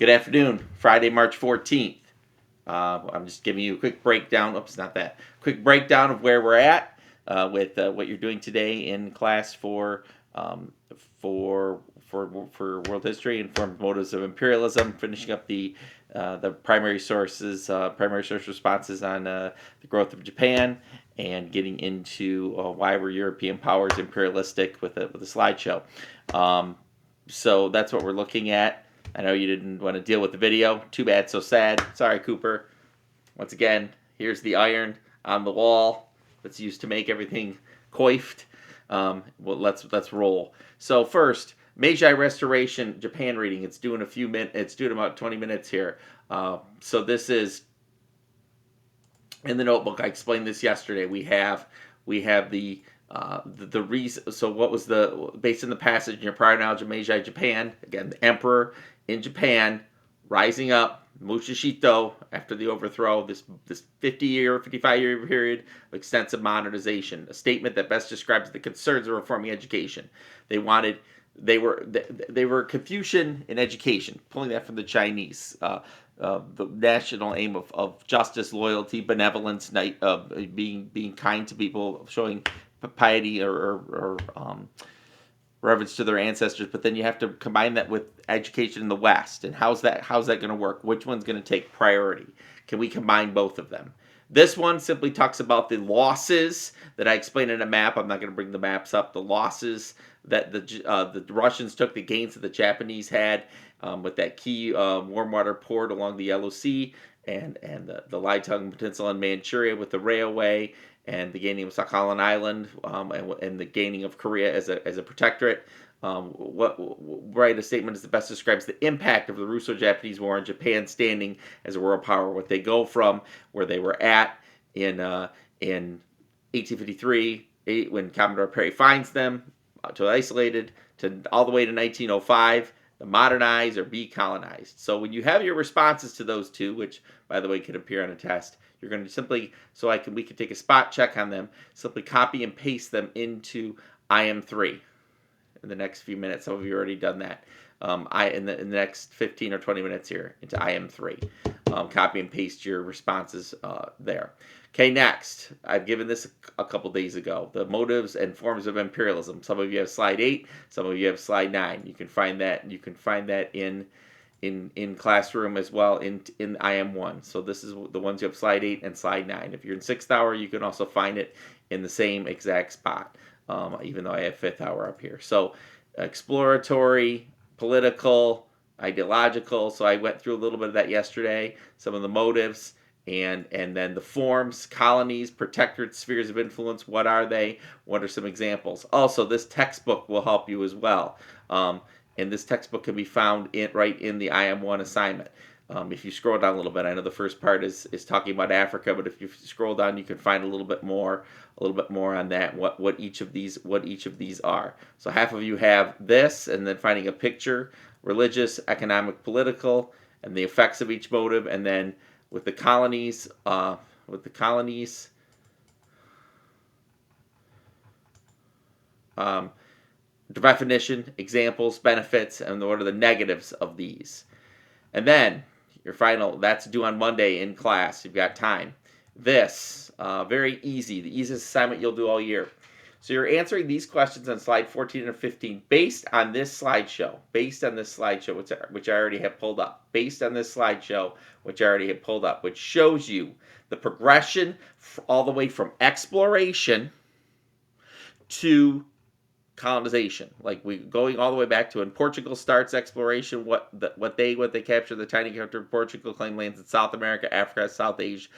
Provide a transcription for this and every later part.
Good afternoon, Friday, March 14th. I'm just giving you a quick breakdown. Oops, not that. Quick breakdown of where we're at with what you're doing today in class for world history and formed motives of imperialism. Finishing up the primary source responses on the growth of Japan, and getting into why were European powers imperialistic with a slideshow. So that's what we're looking at. I know you didn't want to deal with the video. Too bad, so sad. Sorry, Cooper. Once again, here's the iron on the wall that's used to make everything coiffed. Well, let's roll. So first, Meiji Restoration Japan reading. It's due in a few minutes. It's due in about 20 minutes here. So this is in the notebook. I explained this yesterday. We have the reason. So what was based on the passage in your prior knowledge of Meiji Japan? Again, the emperor in Japan rising up, Musashito, after the overthrow, this 55-year period of extensive modernization, a statement that best describes the concerns of reforming education. They were Confucian in education, pulling that from the Chinese. The national aim of justice, loyalty, benevolence, being kind to people, showing piety or reverence to their ancestors. But then you have to combine that with education in the West. And how's that going to work? Which one's going to take priority? Can we combine both of them? This one simply talks about the losses that I explained in a map. I'm not going to bring the maps up. The losses that the Russians took, the gains that the Japanese had with that key warm water port along the Yellow Sea, and the Liaotung Peninsula in Manchuria with the railway, and the gaining of Sakhalin Island, and the gaining of Korea as a protectorate. Write a statement that best describes the impact of the Russo-Japanese War on Japan standing as a world power. What they go from where they were at in 1853, when Commodore Perry finds them, to isolated, to all the way to 1905. The modernize or be colonized. So when you have your responses to those two, which by the way could appear on a test, you're going to simply, we can take a spot check on them, simply copy and paste them into IM3 in the next few minutes. Some of you have already done that. In the next 15 or 20 minutes here into IM3. Copy and paste your responses there. Okay, next. I've given this a couple days ago. The motives and forms of imperialism. Some of you have slide 8. Some of you have slide 9. You can find that. In classroom as well in IM1. So this is the ones you have slide 8 and slide 9. If you're in 6th hour, you can also find it in the same exact spot. Even though I have 5th hour up here. So exploratory, political, ideological. So I went through a little bit of that yesterday. Some of the motives. And then the forms, colonies, protectorate, spheres of influence. What are they? What are some examples? Also, this textbook will help you as well. And this textbook can be found right in the IM1 assignment. If you scroll down a little bit, I know the first part is talking about Africa, but if you scroll down, you can find a little bit more on that. What each of these are. So half of you have this, and then finding a picture, religious, economic, political, and the effects of each motive, and then with the colonies, definition, examples, benefits, and what are the negatives of these. And then your final, that's due on Monday in class. You've got time. This, very easy, the easiest assignment you'll do all year. So you're answering these questions on slide 14 and 15 based on this slideshow, which I already have pulled up, which shows you the progression all the way from exploration to colonization. Like we going all the way back to when Portugal starts exploration, what they capture, the tiny country of Portugal, claim lands in South America, Africa, South Asia,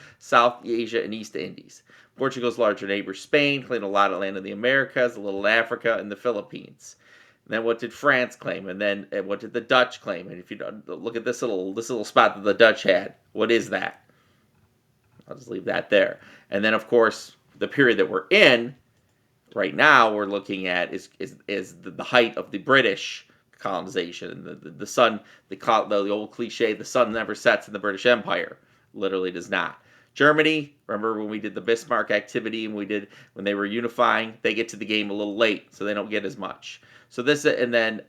and East Indies. Portugal's larger neighbor Spain claimed a lot of land in the Americas, a little in Africa, and the Philippines. And then what did France claim? And then what did the Dutch claim? And if you look at this little spot that the Dutch had, what is that? I'll just leave that there. And then of course the period that we're in right now, we're looking at is the height of the British colonization. And the sun, the old cliche, the sun never sets in the British Empire. Literally does not. Germany, remember when we did the Bismarck activity and when they were unifying, they get to the game a little late, so they don't get as much. So this, and then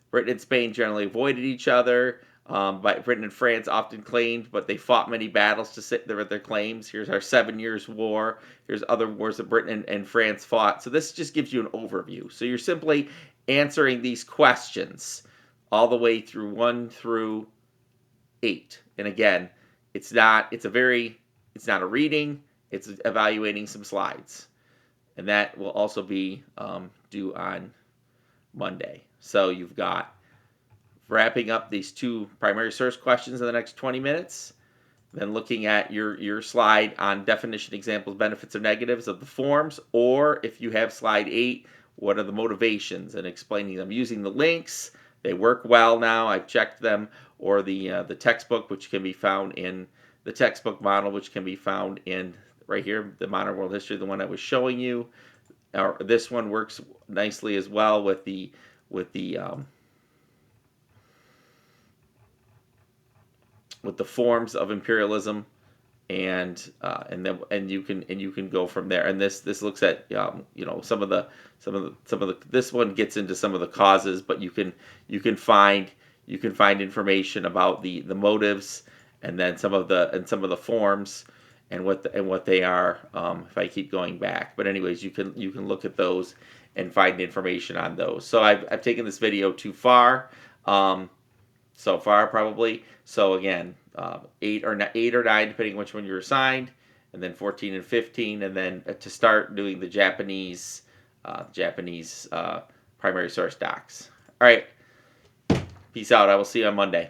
Britain and Spain generally avoided each other. Britain and France often claimed, but they fought many battles to sit there with their claims. Here's our 7 Years' War. Here's other wars that Britain and France fought. So this just gives you an overview. So you're simply answering these questions all the way through 1 through 8. And again, it's not a reading. It's evaluating some slides, and that will also be due on Monday. So you've got wrapping up these 2 primary source questions in the next 20 minutes, then looking at your slide on definition, examples, benefits, or negatives of the forms, or if you have slide 8, what are the motivations, and explaining them using the links. They work well now. I've checked them, or the textbook, which can be found in the textbook model, which can be found in right here, the Modern World History, the one I was showing you. This one works nicely as well with the forms of imperialism, and you can go from there. And this looks at some of the this one gets into some of the causes, but you can find information about the motives, and then some of the forms, and what they are, if I keep going back. But anyways, you can look at those and find information on those. So I've taken this video too far, so far probably. So again, 8 or 9, depending on which one you're assigned, and then 14 and 15, and then to start doing the Japanese primary source docs. All right, peace out. I will see you on Monday.